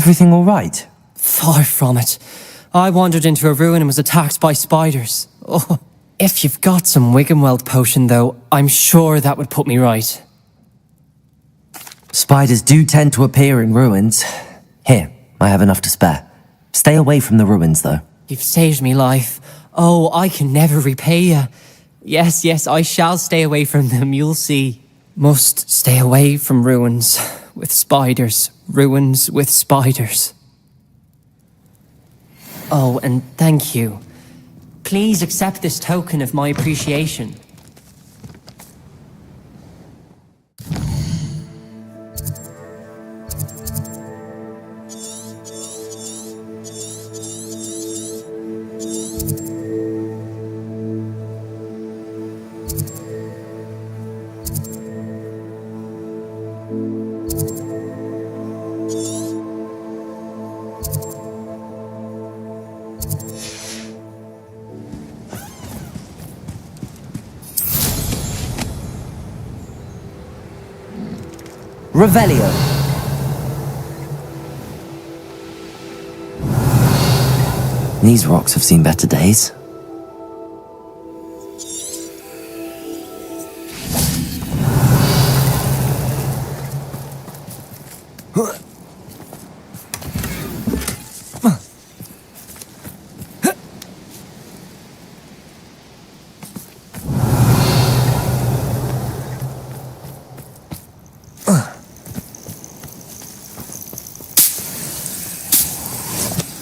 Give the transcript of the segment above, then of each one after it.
Everything all right? Far from it. I wandered into a ruin and was attacked by spiders. Oh, if you've got some Wiggenweld potion, though, I'm sure that would put me right. Spiders do tend to appear in ruins. Here, I have enough to spare. Stay away from the ruins, though. You've saved me life. Oh, I can never repay you. Yes, I shall stay away from them, you'll see. Must stay away from ruins with spiders. Ruins with spiders. Oh, and thank you. Please accept this token of my appreciation. Revelio. These rocks have seen better days.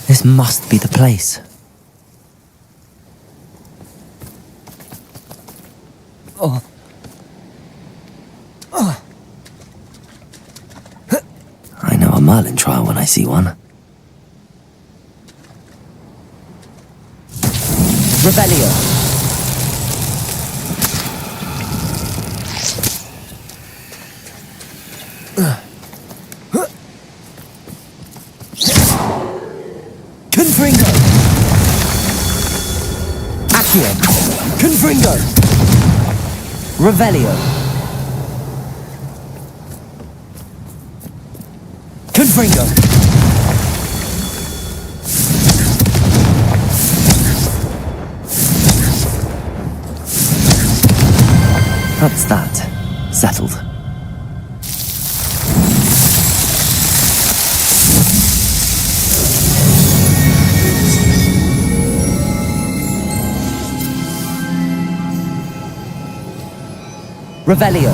This must be the place. I know a Merlin trial when I see one. Revelio. Confringo! Accio! Confringo! Revelio! Confringo! That's that. Settled. Revelio.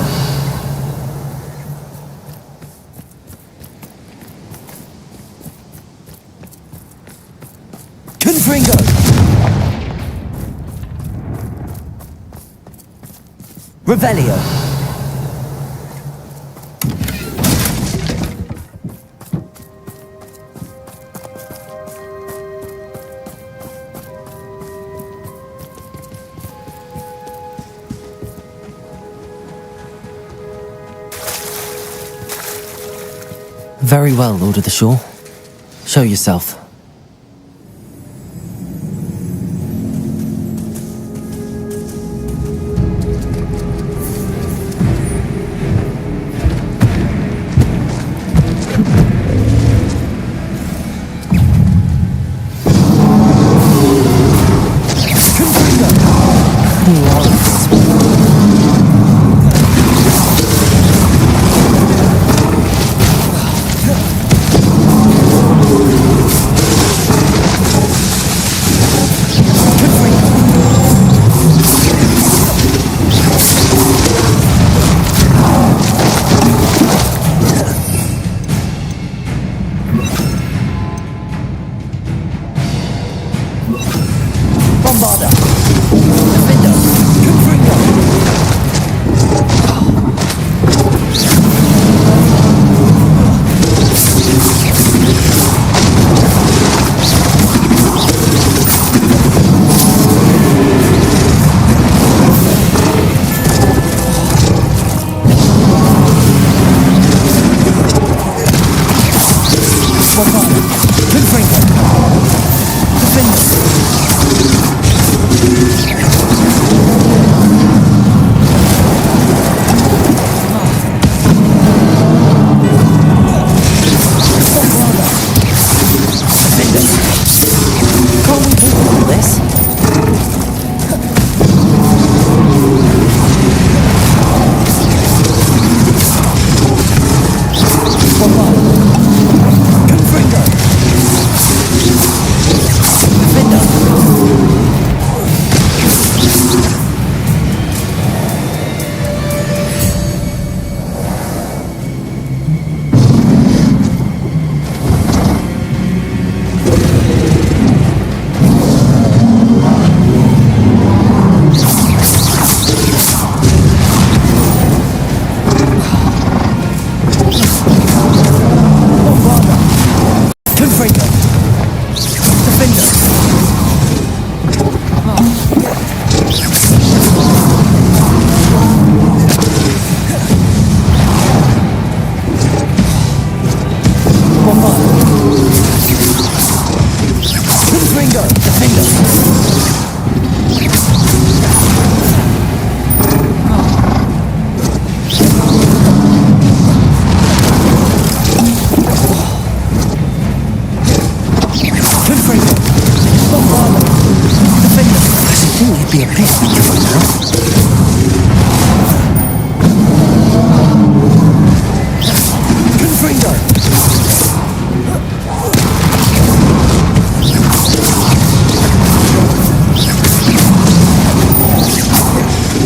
Confringo. Revelio. Very well, Lord of the Shore. Show yourself. Bombarda! Defender!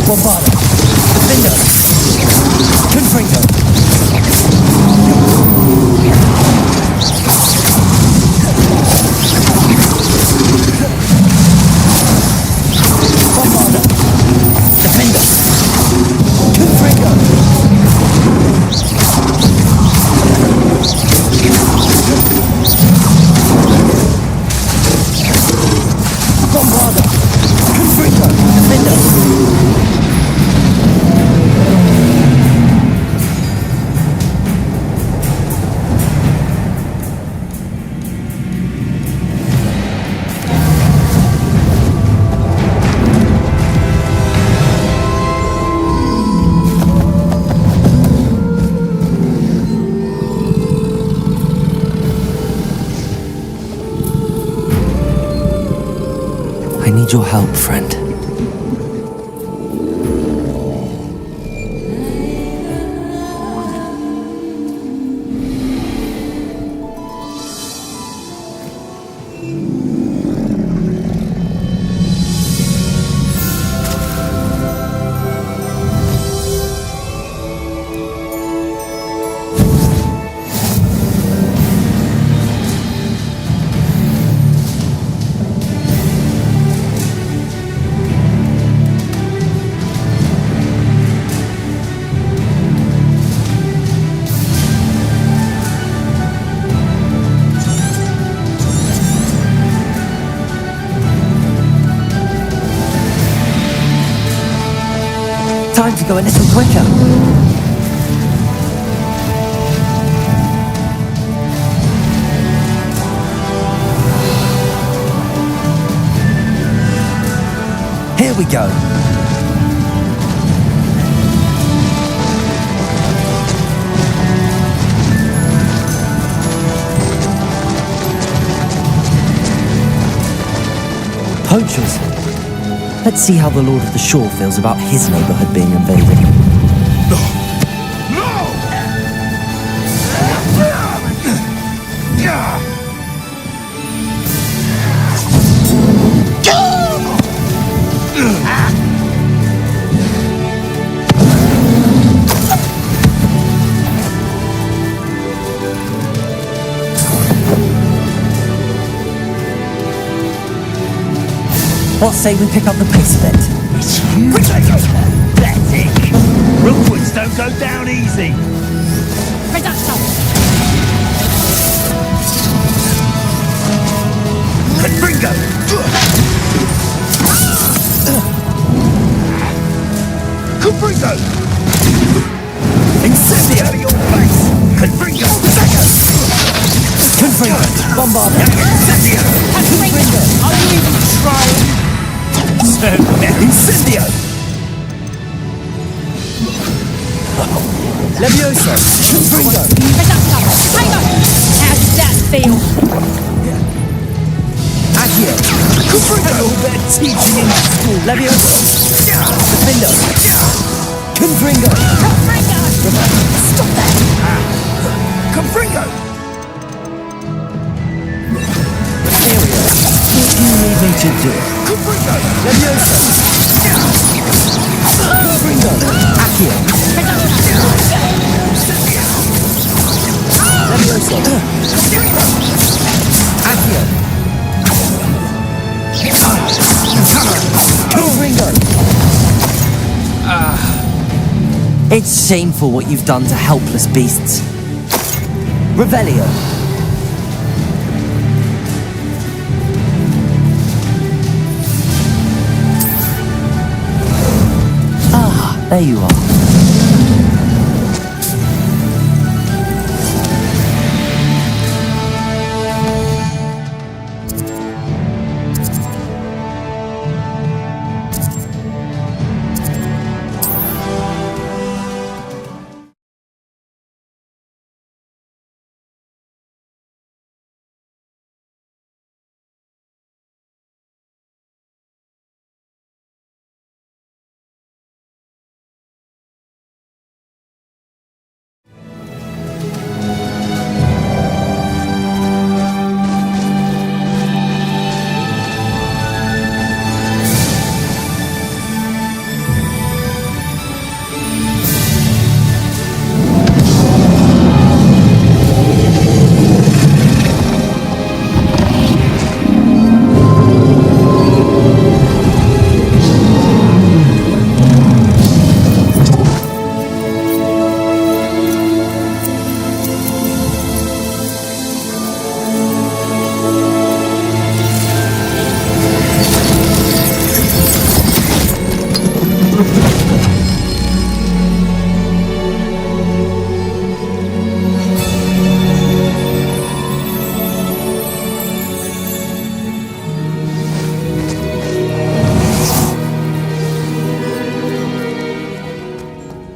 Bombarda. Defender. Confringo. Bombarda. Defender. Confringo. Bombarda. Confringo. Defender. I need your help, friend. Time to go a little quicker. Here we go. Poachers. Let's see how the Lord of the Shore feels about his neighborhood being invaded. What say we pick up the pace a bit? It's you. Pathetic. Rookwoods don't go down easy. Confringo. Confringo. Incendio. Out of your face. Confringo. Confringo. Bombarda. Incendio. Confringo, are you even trying? Incendio. Levioso. Confringo. Hang on! How does that feel? Accio. Confringo. All their teaching in school. Levioso. Defender. Confringo. Confringo! Stop that! Confringo. What do you need me to do? Confringo. Levioso. Confringo. Accio. Levioso. Accio. Confringo. It's shameful what you've done to helpless beasts. Revelio. There you are.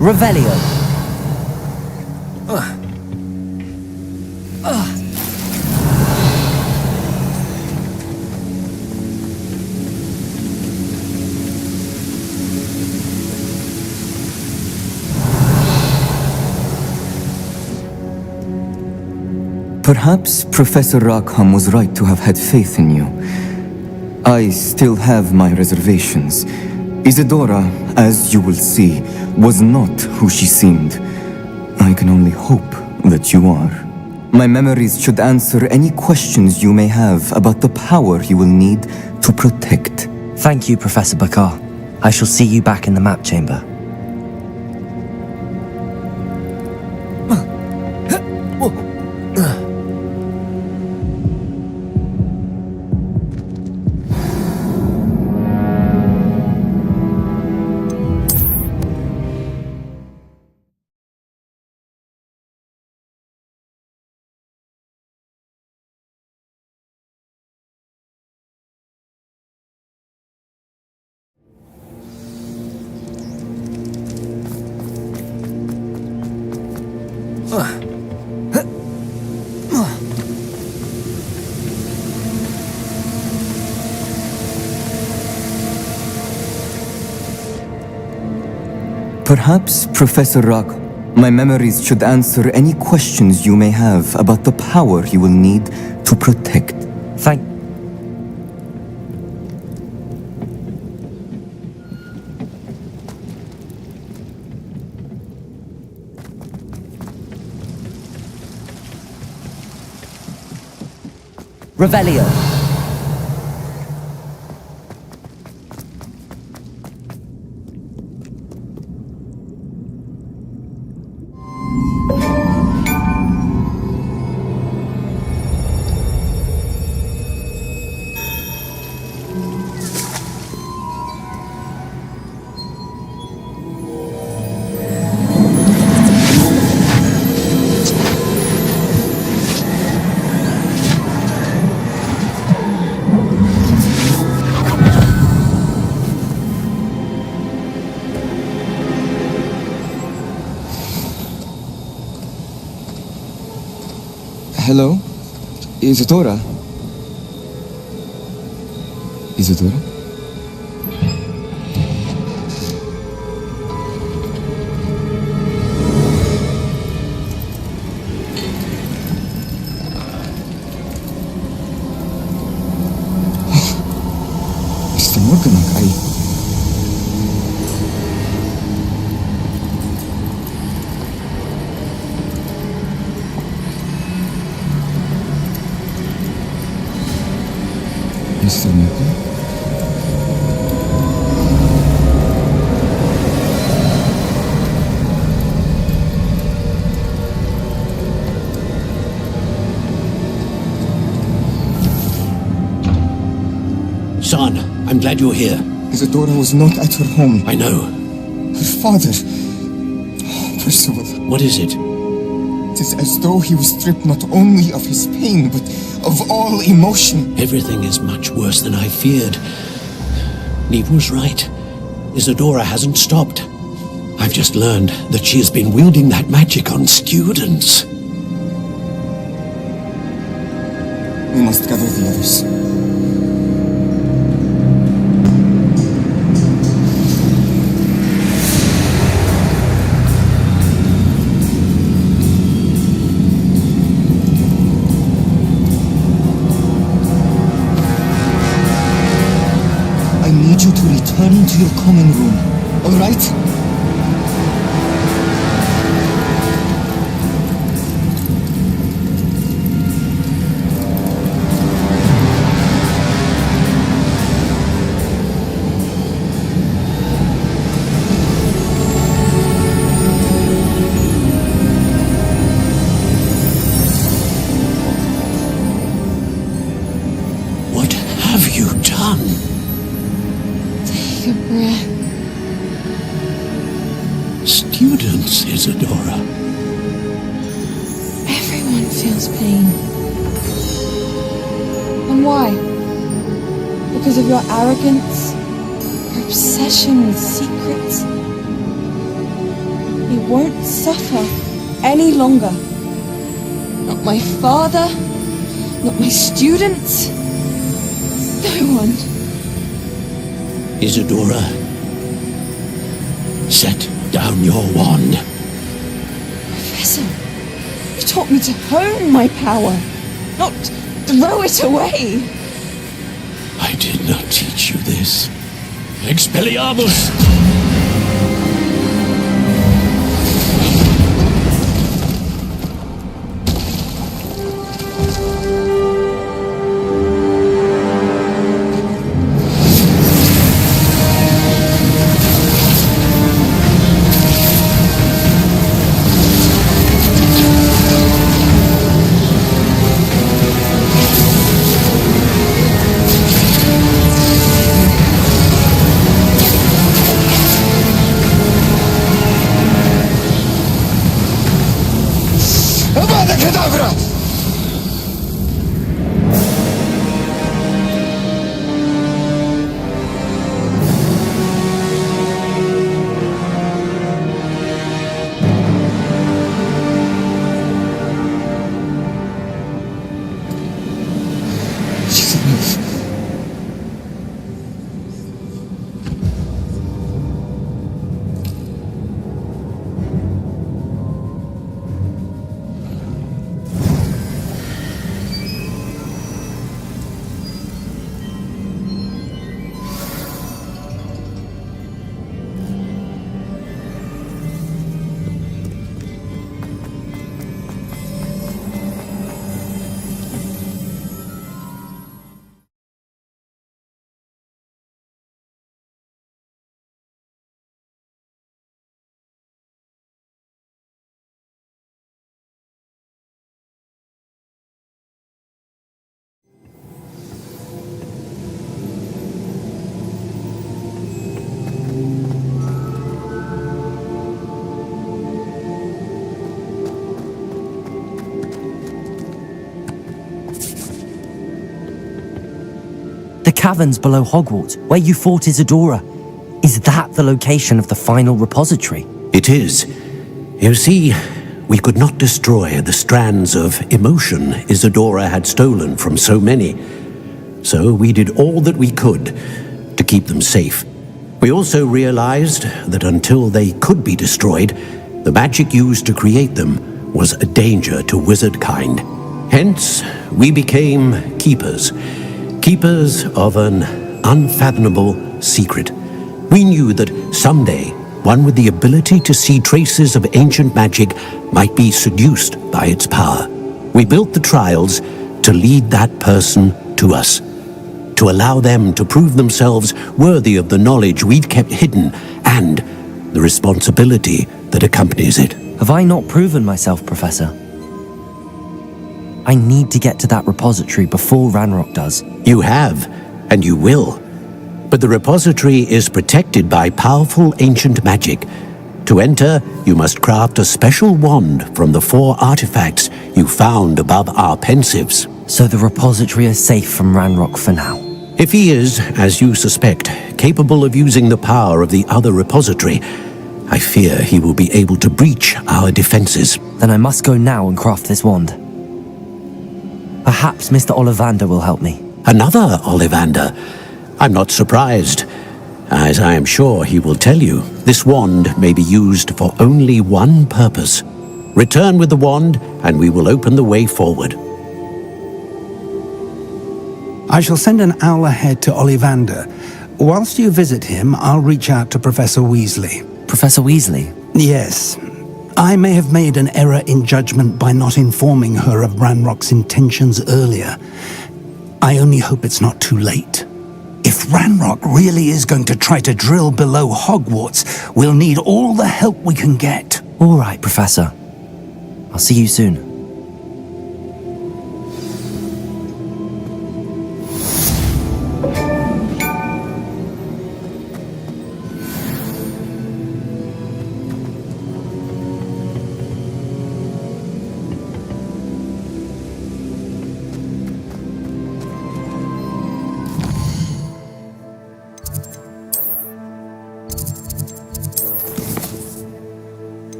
Revelio. Perhaps Professor Rackham was right to have had faith in you. I still have my reservations. Isadora, as you will see, was not who she seemed. I can only hope that you are. My memories should answer any questions you may have about the power you will need to protect. Thank you, Professor Bakar. I shall see you back in the map chamber. Perhaps, Professor Rock, my memories should answer any questions you may have about the power you will need to protect. Thank... Revelio. Hello? Isadora? Isadora? Mr. Morganak, Mr. Morgan? Son, I'm glad you're here. Isadora was not at her home. I know. Her father... Percival. What is it? It is as though he was stripped not only of his pain, but of all emotion. Everything is much worse than I feared. Neve was right. Isadora hasn't stopped. I've just learned that she has been wielding that magic on students. We must gather the others. I need you to return to your common room, all right? What have you done? Take a breath. students, Isadora. Everyone feels pain. And why? Because of your arrogance? Your obsession with secrets? You won't suffer any longer. Not my father, not my students, no one. Isadora, set down your wand. Professor, you taught me to hone my power, not throw it away. I did not teach you this. Expelliarmus! The caverns below Hogwarts, where you fought Isadora. Is that the location of the final repository? It is. You see, we could not destroy the strands of emotion Isadora had stolen from so many. So we did all that we could to keep them safe. We also realized that until they could be destroyed, the magic used to create them was a danger to wizard kind. Hence, we became keepers. Keepers of an unfathomable secret. We knew that someday, one with the ability to see traces of ancient magic might be seduced by its power. We built the trials to lead that person to us, to allow them to prove themselves worthy of the knowledge we'd kept hidden and the responsibility that accompanies it. Have I not proven myself, Professor? I need to get to that repository before Ranrock does. You have, and you will. But the repository is protected by powerful ancient magic. To enter, you must craft a special wand from the 4 artifacts you found above our pensives. So the repository is safe from Ranrock for now. If he is, as you suspect, capable of using the power of the other repository, I fear he will be able to breach our defenses. Then I must go now and craft this wand. Perhaps Mr. Ollivander will help me. Another Ollivander? I'm not surprised. As I am sure he will tell you, this wand may be used for only one purpose. Return with the wand, and we will open the way forward. I shall send an owl ahead to Ollivander. Whilst you visit him, I'll reach out to Professor Weasley. Professor Weasley? Yes. I may have made an error in judgment by not informing her of Ranrock's intentions earlier. I only hope it's not too late. If Ranrock really is going to try to drill below Hogwarts, we'll need all the help we can get. All right, Professor. I'll see you soon.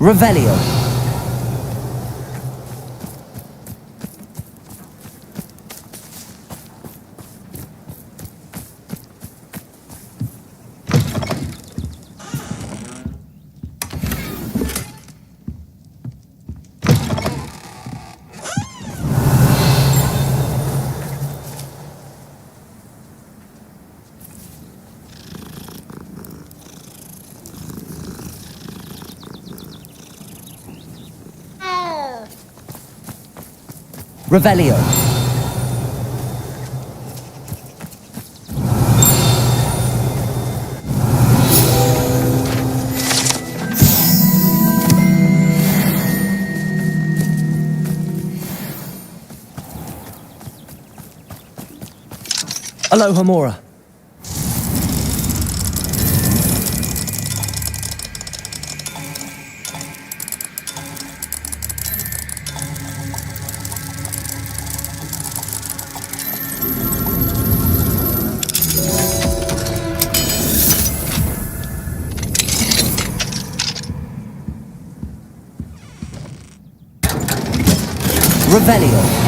Revelio. Revelio. Aloha Mora. Revelio.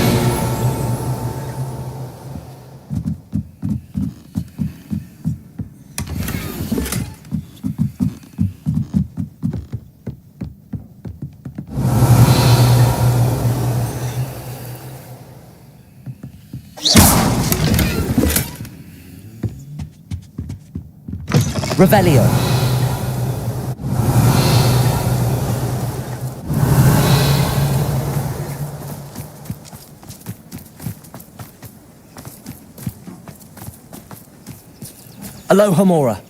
Revelio. Aloha Mora.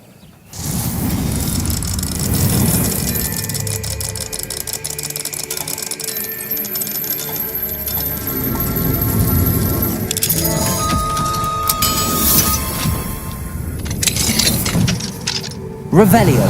Revelio.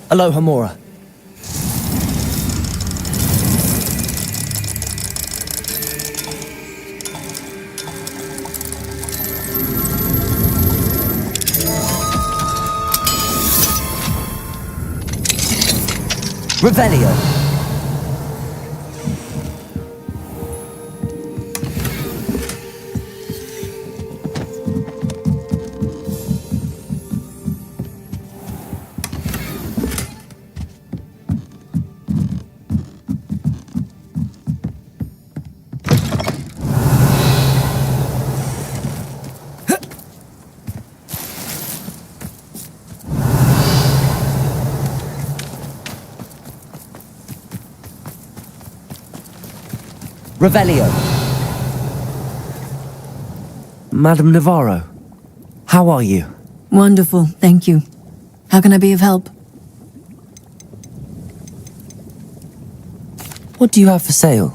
Aloha Mora. Revelio. Revelio. Madam Navarro, how are you? Wonderful, thank you. How can I be of help? What do you have for sale?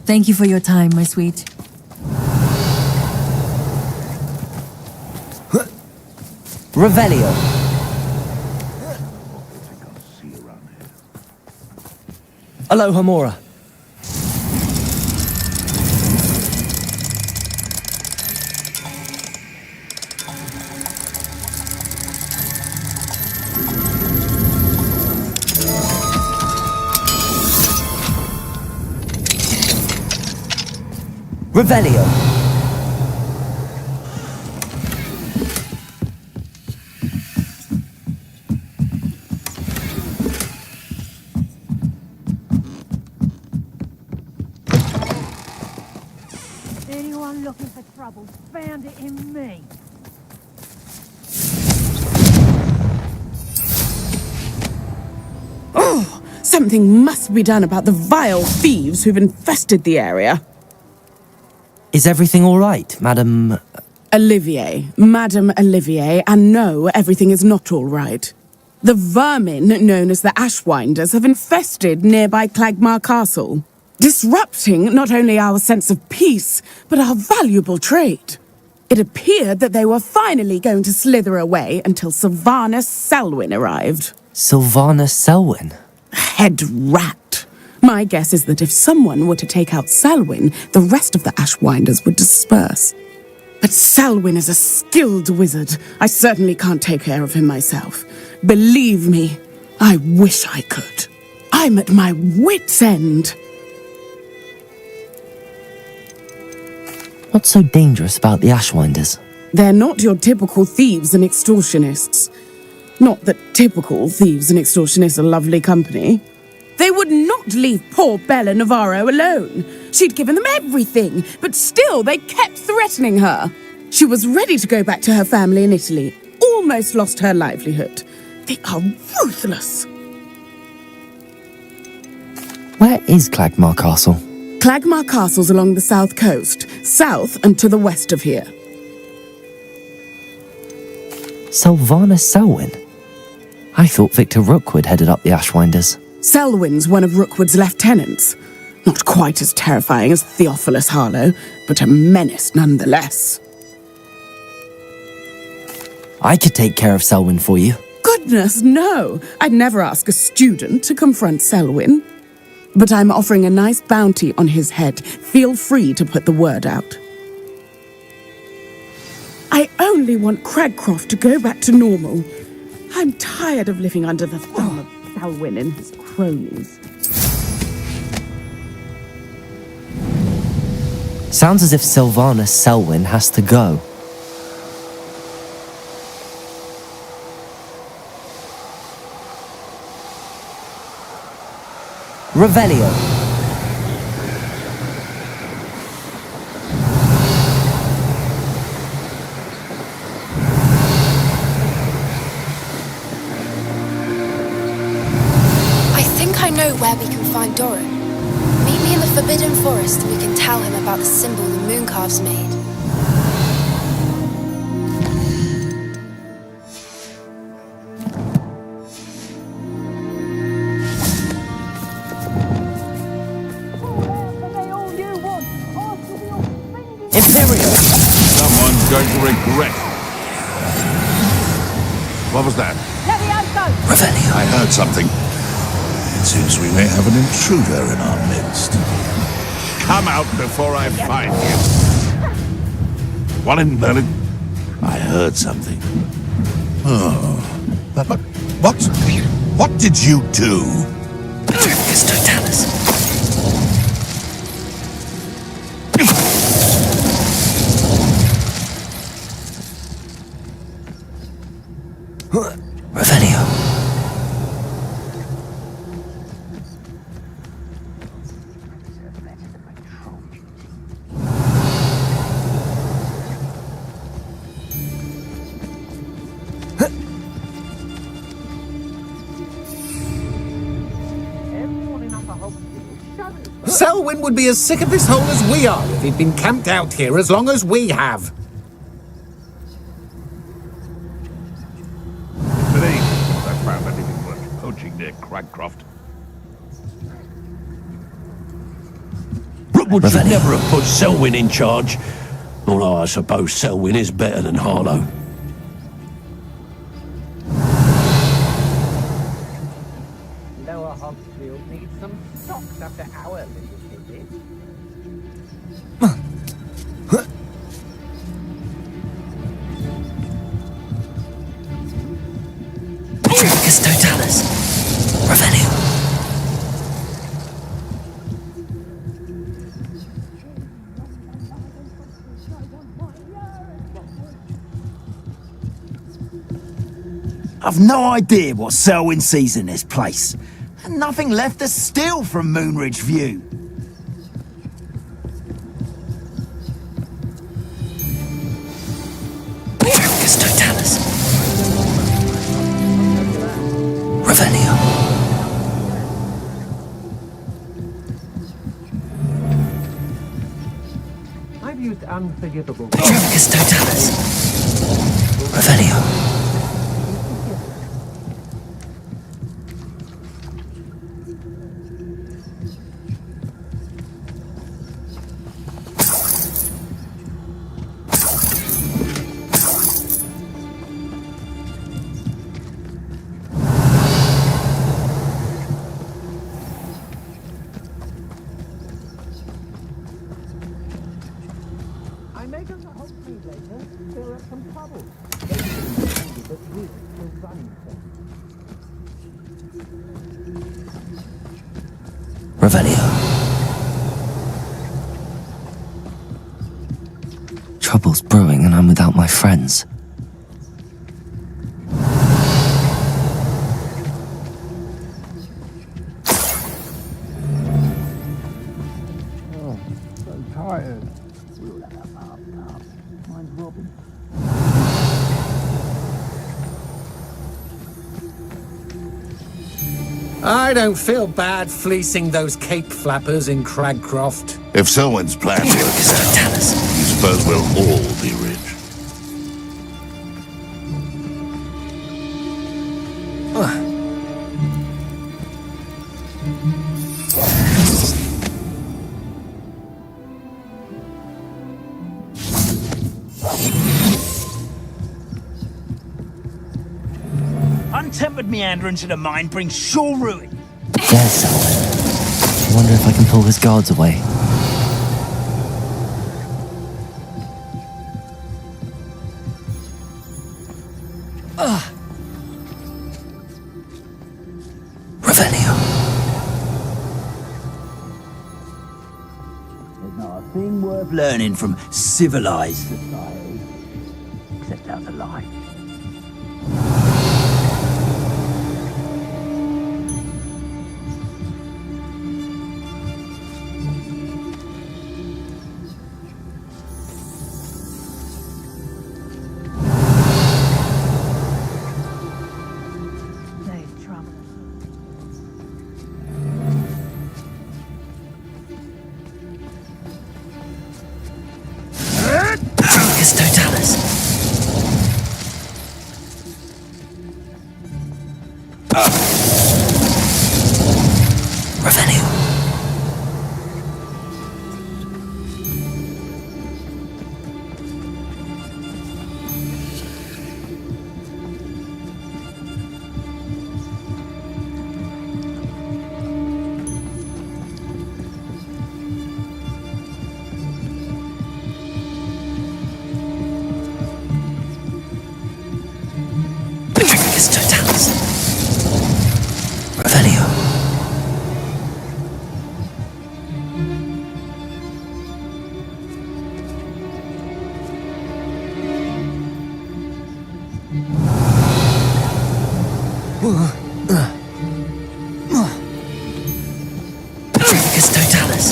Thank you for your time, my sweet. Revelio. Aloha Mora. Revelio. Anyone looking for trouble found it in me. Oh, something must be done about the vile thieves who've infested the area. Is everything all right, Madam Olivier, Madame Olivier, and no, everything is not all right. The vermin known as the Ashwinders have infested nearby Clagmar Castle, disrupting not only our sense of peace, but our valuable trade. It appeared that they were finally going to slither away until Sylvanus Selwyn arrived. Sylvanus Selwyn? Head rat. My guess is that if someone were to take out Selwyn, the rest of the Ashwinders would disperse. But Selwyn is a skilled wizard. I certainly can't take care of him myself. Believe me, I wish I could. I'm at my wit's end. What's so dangerous about the Ashwinders? They're not your typical thieves and extortionists. Not that typical thieves and extortionists are lovely company. They would not leave poor Bella Navarro alone. She'd given them everything, but still they kept threatening her. She was ready to go back to her family in Italy, almost lost her livelihood. They are ruthless. Where is Clagmar Castle? Clagmar Castle's along the south coast, south and to the west of here. Sylvanus Selwyn? I thought Victor Rookwood headed up the Ashwinders. Selwyn's one of Rookwood's lieutenants. Not quite as terrifying as Theophilus Harlow, but a menace nonetheless. I could take care of Selwyn for you. Goodness, no! I'd never ask a student to confront Selwyn. But I'm offering a nice bounty on his head. Feel free to put the word out. I only want Cragcroft to go back to normal. I'm tired of living under the thumb of Selwyn and his cronies. Sounds as if Sylvanus Selwyn has to go. Revelio. I think I know where we can find Doran. Meet me in the Forbidden Forest and we can tell him about the symbol the Mooncalves made. Someone's going to regret. What was that? Revelio. I heard something. It seems we may have an intruder in our midst. Come out before I find you. What in Merlin? I heard something. Oh. But what did you do? It's Totalis. Revelio. Selwyn would be as sick of this hole as we are if he'd been camped out here as long as we have. I found anything worth poaching near Cragcroft. Rookwood should never have put Selwyn in charge. Although I suppose Selwyn is better than Harlow. Lower Hogsfield needs some socks after our little visit. It's Totalis. Revelio. I've no idea what Selwyn sees in this place. And nothing left to steal from Moonridge View. It's Totalis. Revelio. I've used unforgivable... Patroclus Totalis. Revelio. I may go to Hogsmeade later. There are some trouble. But we will run Revelio. Trouble's brewing and I'm without my friends. Oh, so tired. We'll have a bath. Mine's Robin. I don't feel bad fleecing those cape flappers in Cragcroft. If Selwyn's plan works out, you suppose we'll all be rich. Untempered meander into the mine brings sure ruin. There's Selwyn. I wonder if I can pull his guards away. Revelio. There's not a thing worth learning from civilized society. Except how to lie. Patroclus Totalis. Revelio. Patroclus Totalis. Revelio. Patroclus Totalis.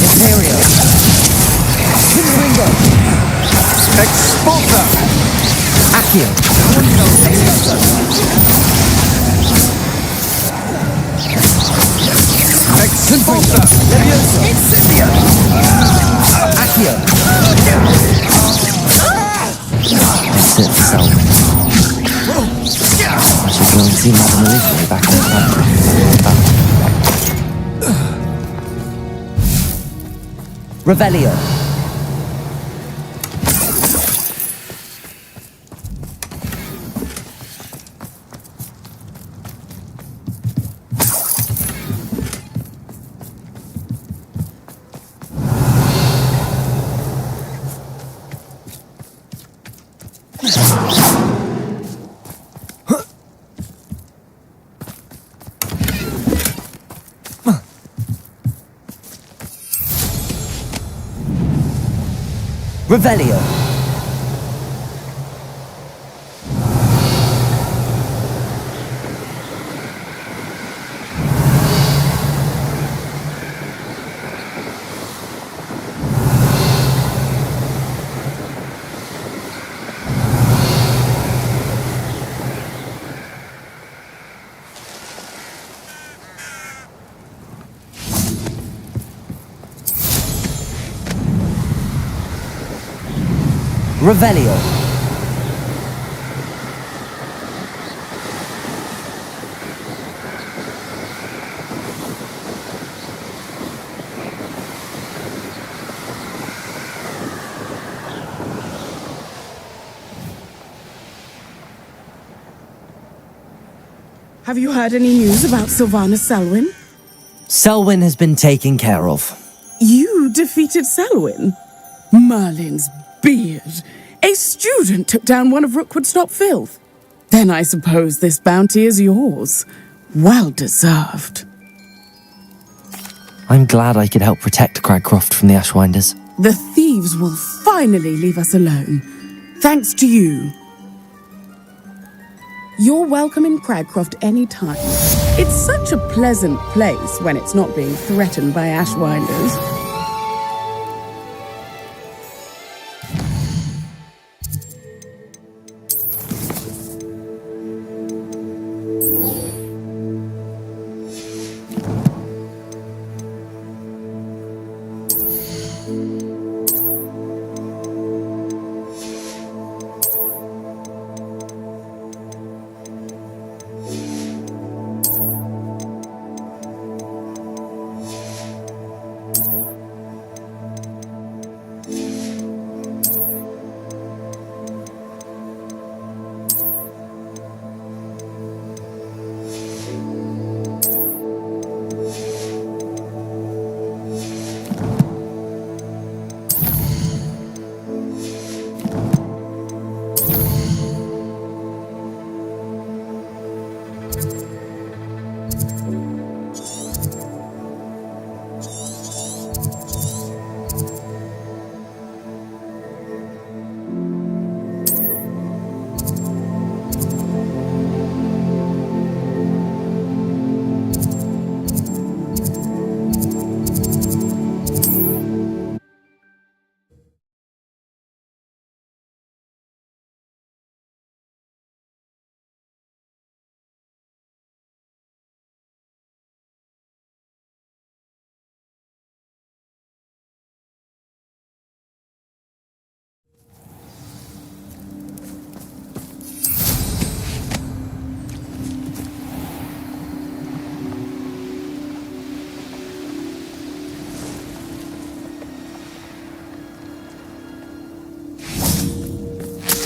Imperio. Pinringo. Expulsa! Accio. Expulsa! Incendio. Accio. That's it for Selwyn. I should go and see Madame Olivier back in the factory. Revelio. Revelio. Revelio. Have you heard any news about Sylvana Selwyn? Selwyn has been taken care of. You defeated Selwyn? Merlin's beard. A student took down one of Rookwood's top filth. Then I suppose this bounty is yours. Well deserved. I'm glad I could help protect Cragcroft from the Ashwinders. The thieves will finally leave us alone. Thanks to you. You're welcome in Cragcroft any time. It's such a pleasant place when it's not being threatened by Ashwinders.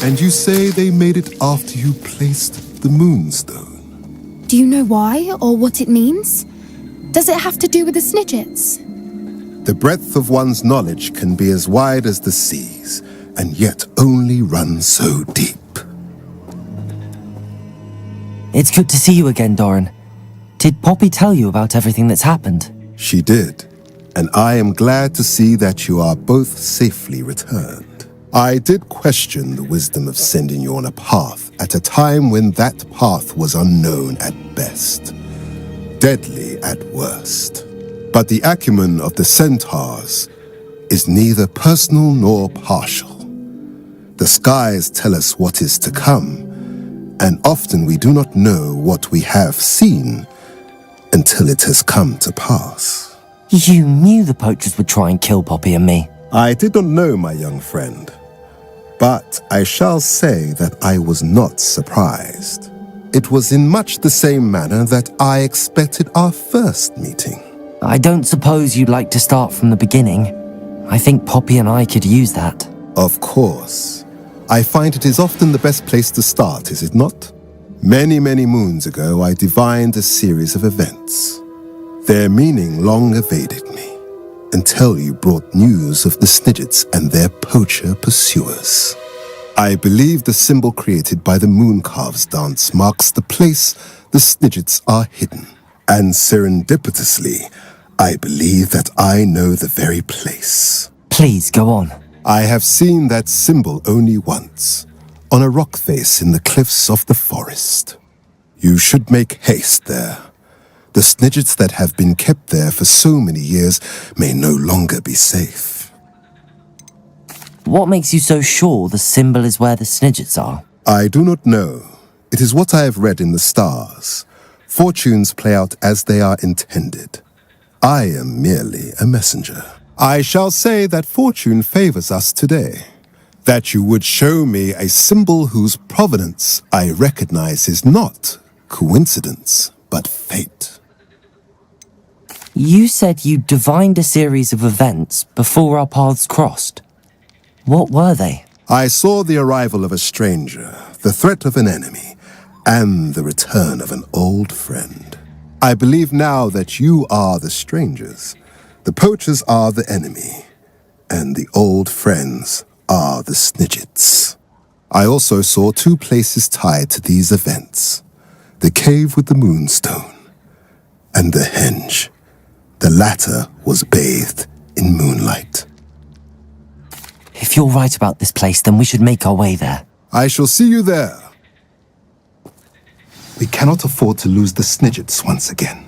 And you say they made it after you placed the Moonstone? Do you know why or what it means? Does it have to do with the Snidgets? The breadth of one's knowledge can be as wide as the seas, and yet only run so deep. It's good to see you again, Doran. Did Poppy tell you about everything that's happened? She did, and I am glad to see that you are both safely returned. I did question the wisdom of sending you on a path at a time when that path was unknown at best, deadly at worst. But the acumen of the centaurs is neither personal nor partial. The skies tell us what is to come, and often we do not know what we have seen until it has come to pass. You knew the poachers would try and kill Poppy and me. I did not know, my young friend. But I shall say that I was not surprised. It was in much the same manner that I expected our first meeting. I don't suppose you'd like to start from the beginning. I think Poppy and I could use that. Of course. I find it is often the best place to start, is it not? Many, many moons ago, I divined a series of events. Their meaning long evaded me, until you brought news of the Snidgets and their poacher pursuers. I believe the symbol created by the Mooncalves dance marks the place the Snidgets are hidden. And serendipitously, I believe that I know the very place. Please, go on. I have seen that symbol only once, on a rock face in the cliffs of the forest. You should make haste there. The Snidgets that have been kept there for so many years may no longer be safe. What makes you so sure the symbol is where the Snidgets are? I do not know. It is what I have read in the stars. Fortunes play out as they are intended. I am merely a messenger. I shall say that fortune favors us today. That you would show me a symbol whose provenance I recognize is not coincidence, but fate. You said you divined a series of events before our paths crossed. What were they? I saw the arrival of a stranger, the threat of an enemy, and the return of an old friend. I believe now that you are the strangers, the poachers are the enemy, and the old friends are the Snidgets. I also saw two places tied to these events: the cave with the moonstone and the henge. The latter was bathed in moonlight. If you're right about this place, then we should make our way there. I shall see you there. We cannot afford to lose the Snidgets once again.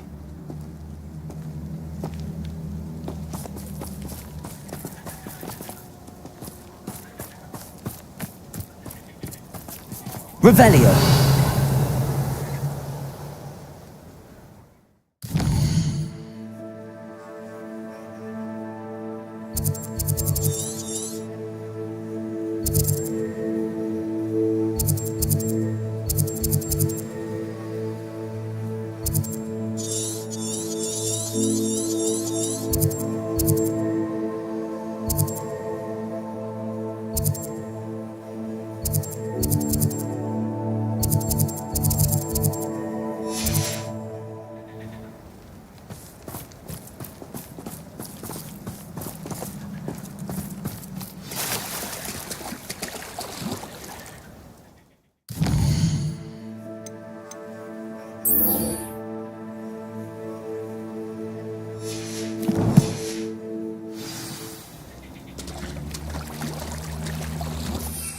Revelio!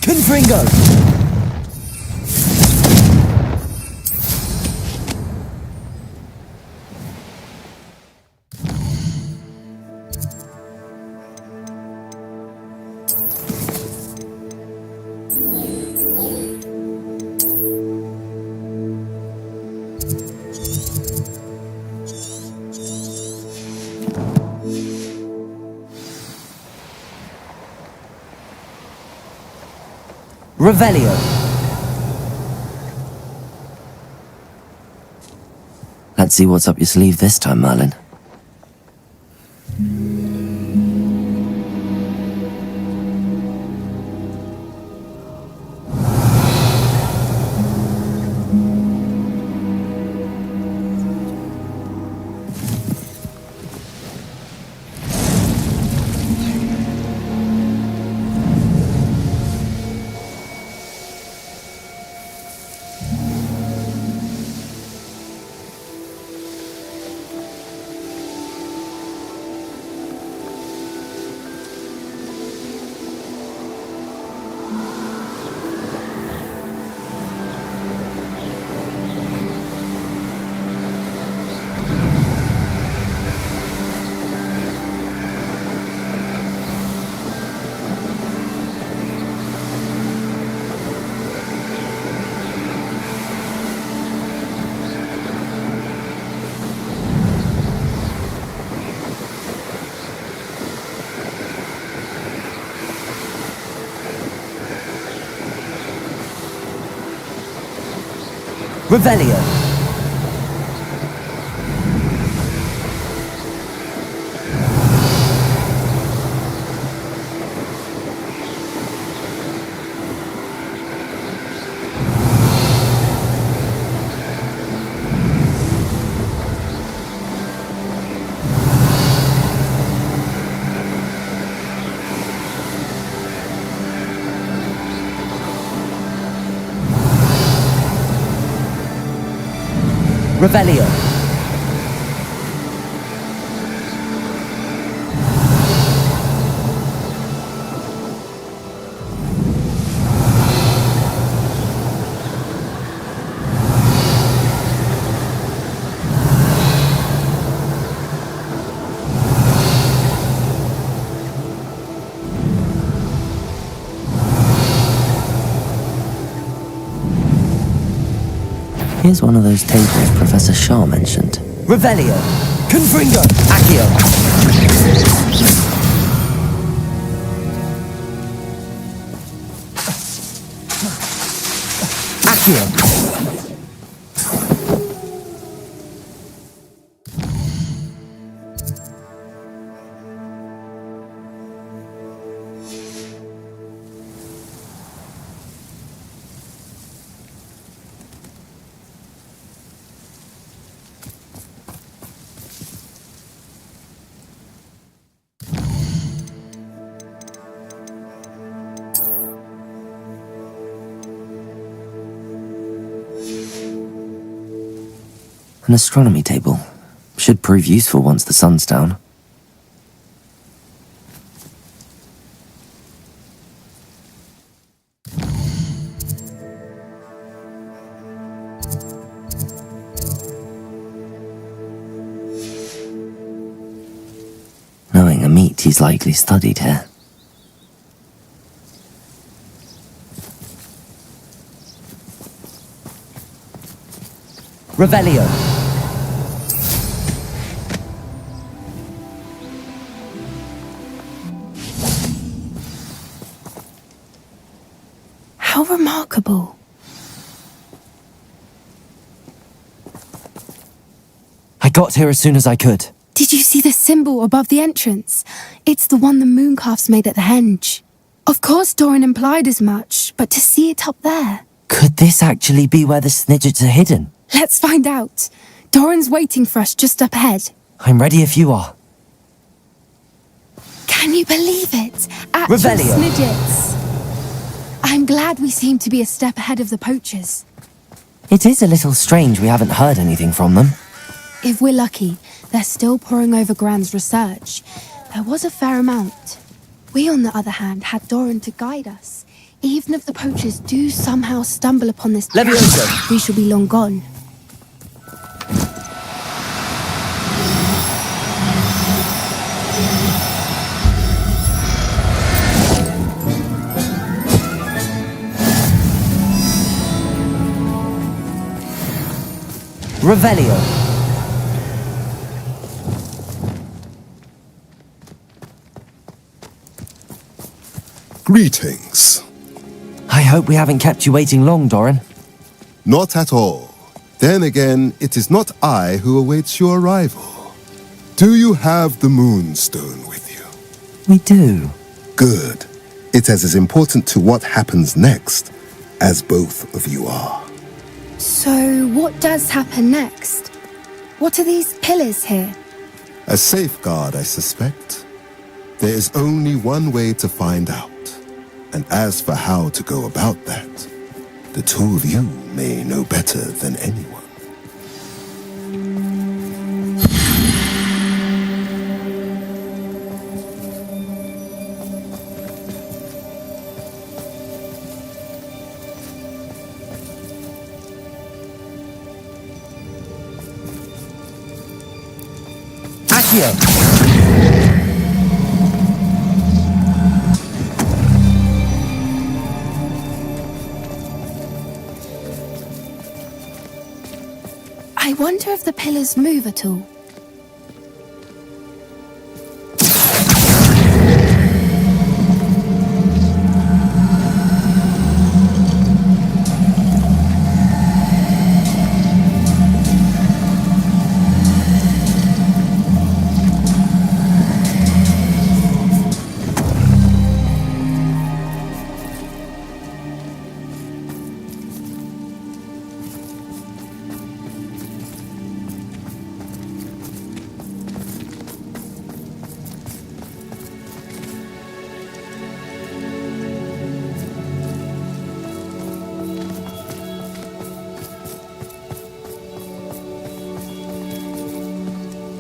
Confringo! Revelio. Let's see what's up your sleeve this time, Merlin. Revelio. Revelio. Here's one of those tables Professor Shaw mentioned. Revelio! Confringo! Accio! Accio! An astronomy table. Should prove useful once the sun's down. Knowing a meat he's likely studied here. Revelio. How remarkable. I got here as soon as I could. Did you see the symbol above the entrance? It's the one the mooncalfs made at the henge. Of course Doran implied as much, but to see it up there... Could this actually be where the Snidgets are hidden? Let's find out. Doran's waiting for us just up ahead. I'm ready if you are. Can you believe it? Actual Revelio. Snidgets. I'm glad we seem to be a step ahead of the poachers. It is a little strange we haven't heard anything from them. If we're lucky, they're still poring over Gran's research. There was a fair amount. We, on the other hand, had Doran to guide us. Even if the poachers do somehow stumble upon this Levioso. we shall be long gone. Revelio. Greetings. I hope we haven't kept you waiting long, Doran. Not at all. Then again, it is not I who awaits your arrival. Do you have the Moonstone with you? We do. Good. It is as important to what happens next as both of you are. So, what does happen next? What are these pillars here? A safeguard, I suspect. There is only one way to find out. And as for how to go about that, the two of you may know better than anyone. Accio. I wonder if the pillars move at all.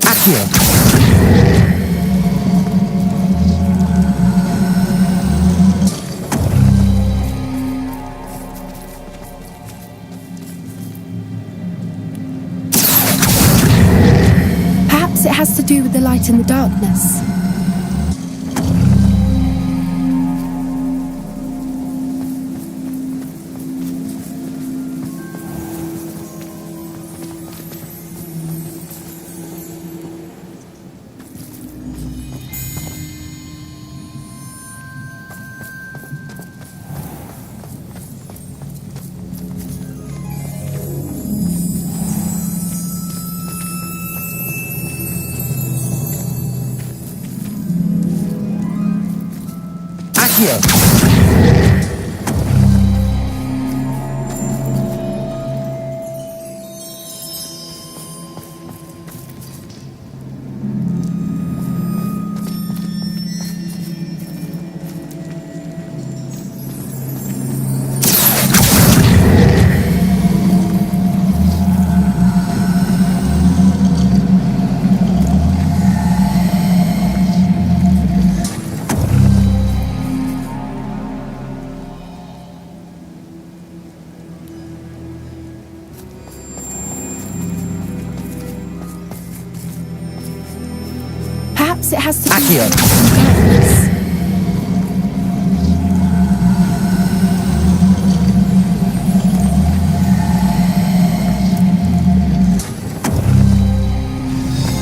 Accio. Perhaps it has to do with the light in the darkness. Accio! Perhaps it has to be... Accio!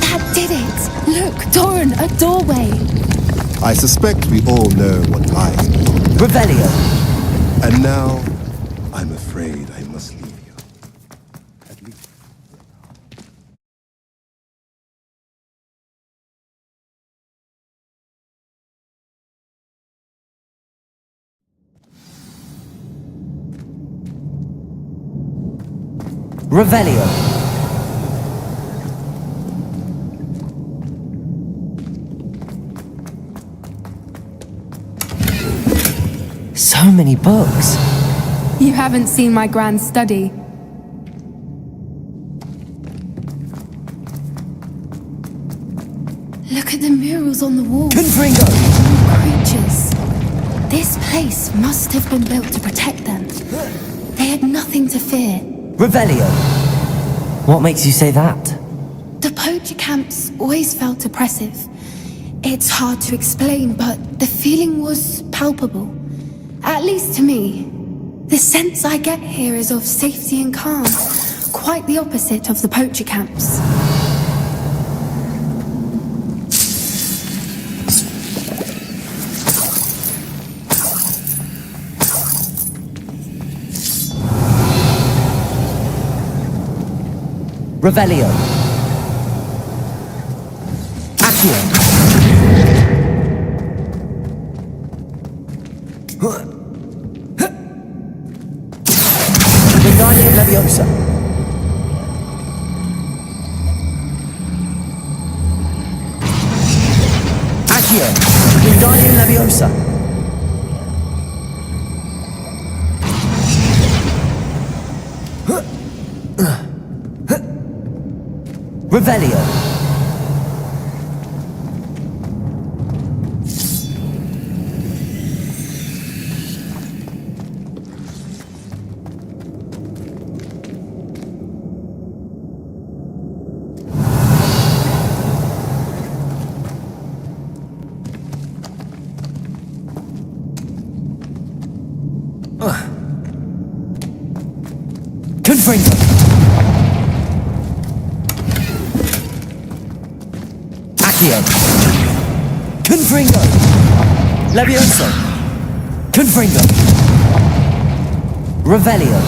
That did it! Look, Doran, a doorway! I suspect we all know what lies beyond. Revelio! And now, I'm afraid I must leave you. At least. Revelio! So many books. You haven't seen my grand study. Look at the murals on the wall. Confringo! Creatures. This place must have been built to protect them. They had nothing to fear. Revelio! What makes you say that? The poacher camps always felt oppressive. It's hard to explain, but the feeling was palpable. At least to me. The sense I get here is of safety and calm. Quite the opposite of the poacher camps. Revelio! Accio! Wingardium Leviosa! Accio! Wingardium Leviosa! Revelio! Confringo! Accio! Confringo! Levioso! Confringo! Revelio!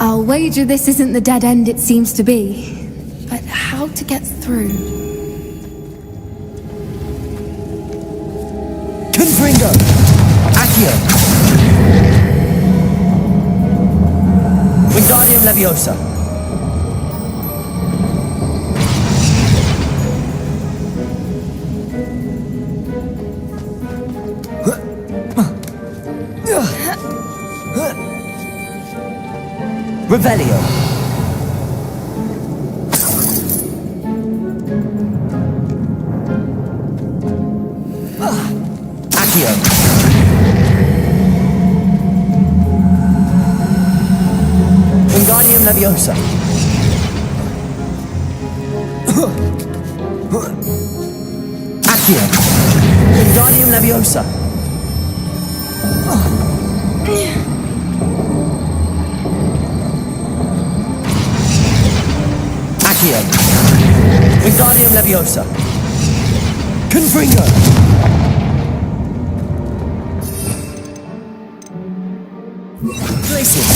I'll wager this isn't the dead end it seems to be. But how to get through? Confringo! Accio! Wingardium Leviosa! Revelio! Accio! Wingardium Leviosa! Accio! Wingardium Leviosa! Accio! Wingardium Leviosa! Confringo! Glacius!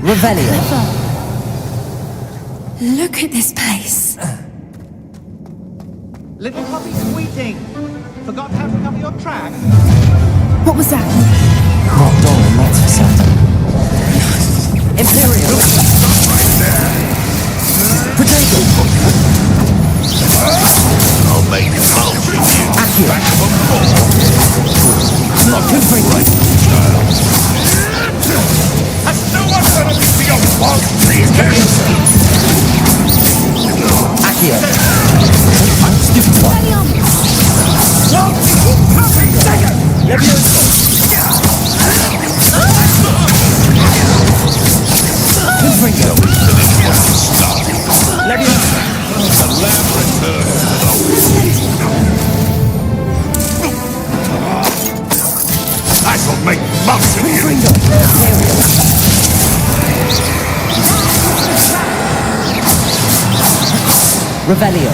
Revelio. Look at this place. Little puppy squeaking. Forgot how to cover your track? What was that? Not Doran, that's for certain. Imperial. Potato. I'll make it mulch with you. Accurate. Back for more. Not good for you. Has no one gonna give me a walk, please? Accurate. Stupid one. Confringo. The lamb returns to the I shall make much of you. Revelio.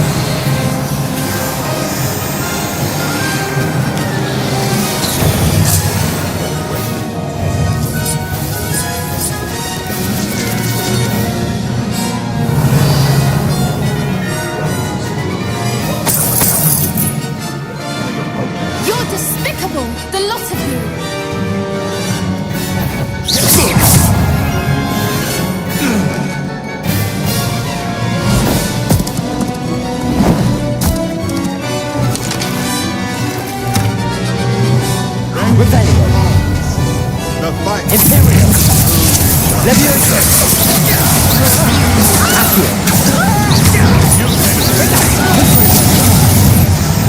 You're despicable, the lot of you. Revelio. The fight. Imperial. Levioso. Accurate.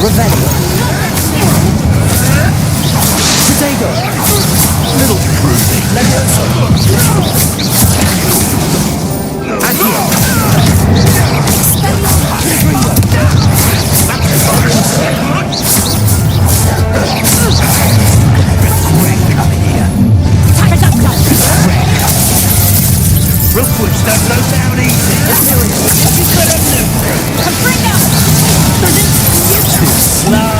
Revelio. Potato. Little prudy. Levioso. Accurate. Rookwood's don't go down easy. You could have Too slow.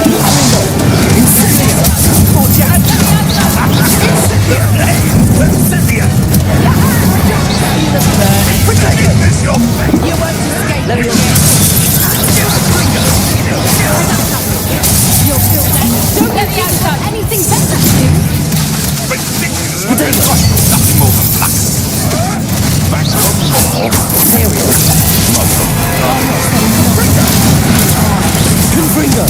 Don't let me outside. Anything better to do. Nothing more than luck. Back for more. Confringo.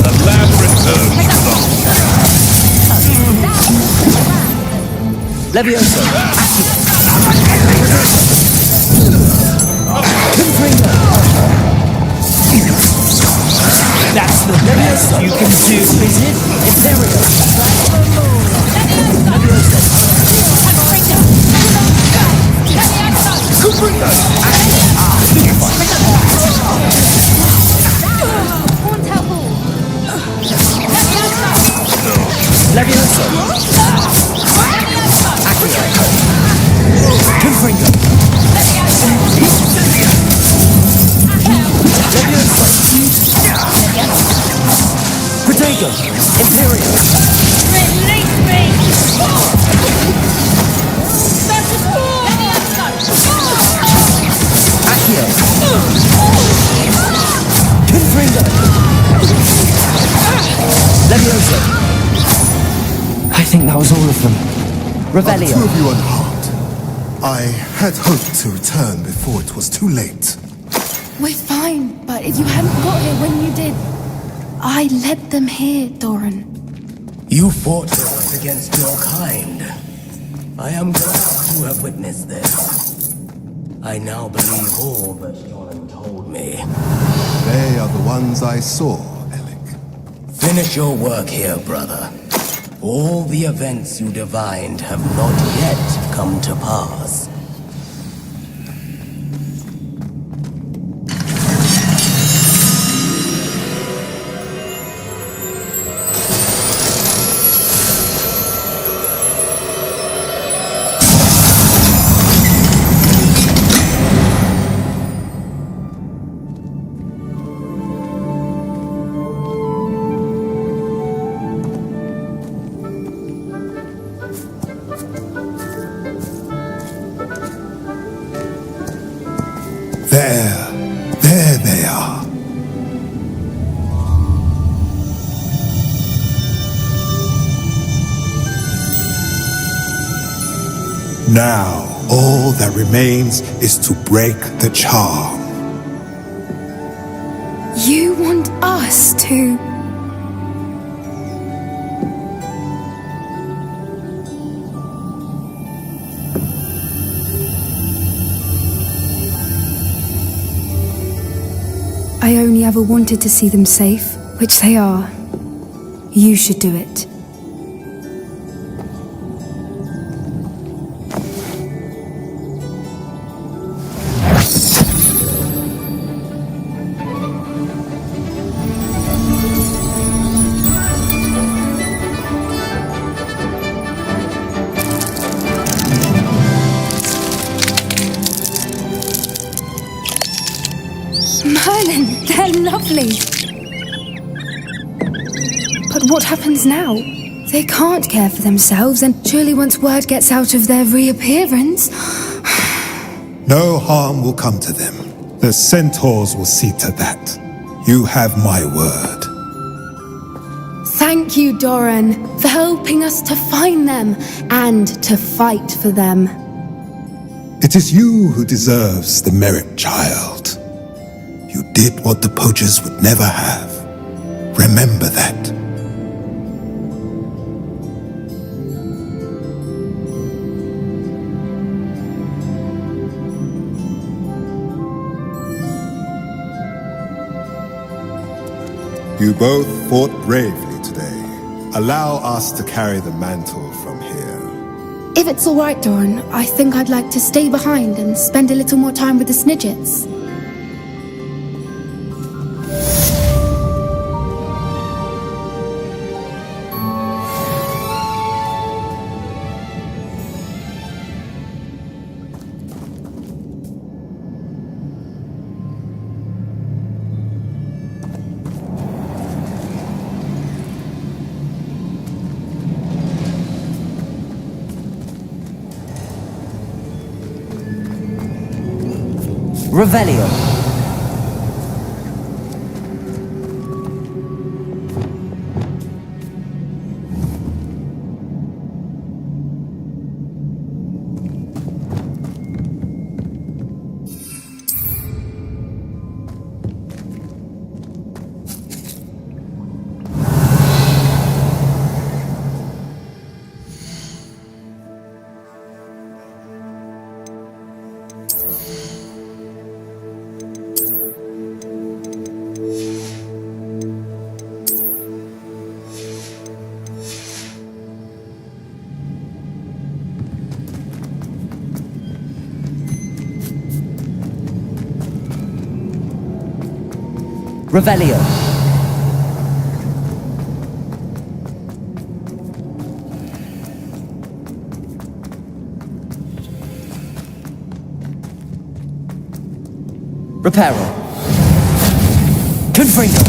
The lamb returns Levioso. Confringo. That's the best you can do, is it? Imperial. Levioso. Confringo. Protego. Imperial. Release me! Accio. Confringo. Levioso. I think that was all of them. Revelio. Two of you unharmed. I had hoped to return before it was too late. We're fine, but if you hadn't got here when you did, I led them here, Doran. You fought to us against your kind. I am glad to have witnessed this. I now believe all that Doran told me. They are the ones I saw, Alec. Finish your work here, brother. All the events you divined have not yet come to pass. There they are. Now, all that remains is to break the charm. You want us to... I only ever wanted to see them safe, which they are. You should do it. Merlin, they're lovely. But what happens now? They can't care for themselves, and surely once word gets out of their reappearance... No harm will come to them. The centaurs will see to that. You have my word. Thank you, Doran, for helping us to find them and to fight for them. It is you who deserves the merit, child. You did what the poachers would never have. Remember that. You both fought bravely today. Allow us to carry the mantle from here. If it's all right, Doran, I think I'd like to stay behind and spend a little more time with the Snidgets. Revelio. Revelio. Reparo. Confringo.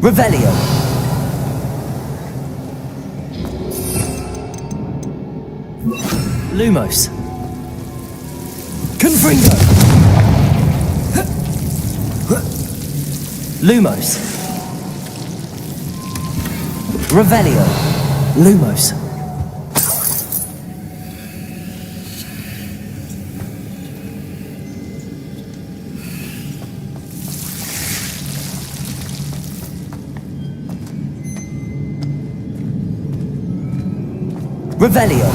Revelio. Lumos. Confringo. Lumos. Revelio. Lumos. Revelio.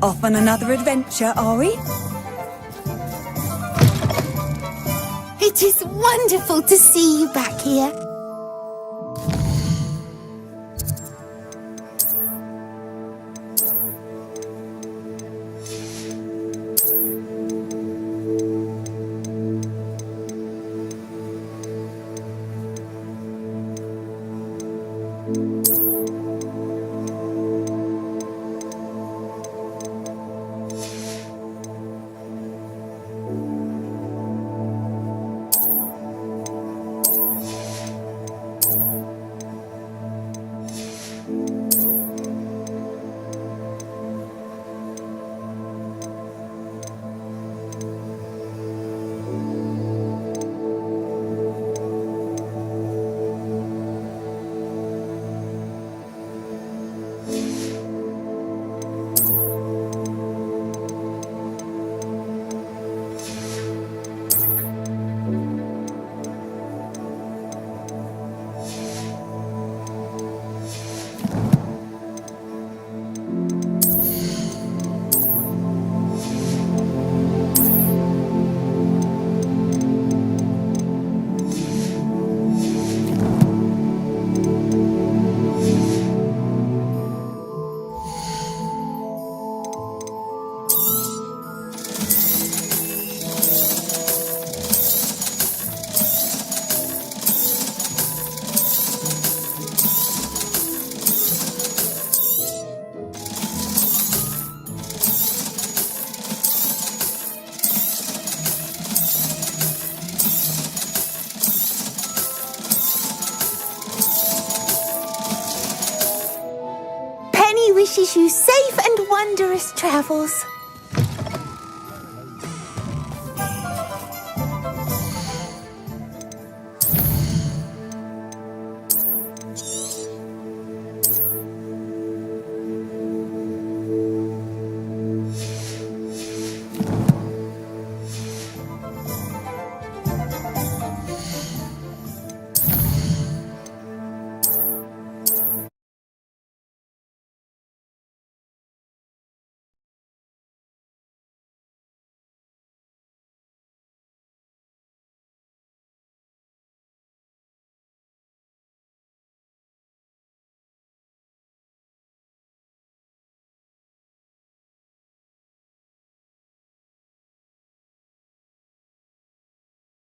Off on another adventure, are we? It is wonderful to see you back here. wishes you safe and wondrous travels.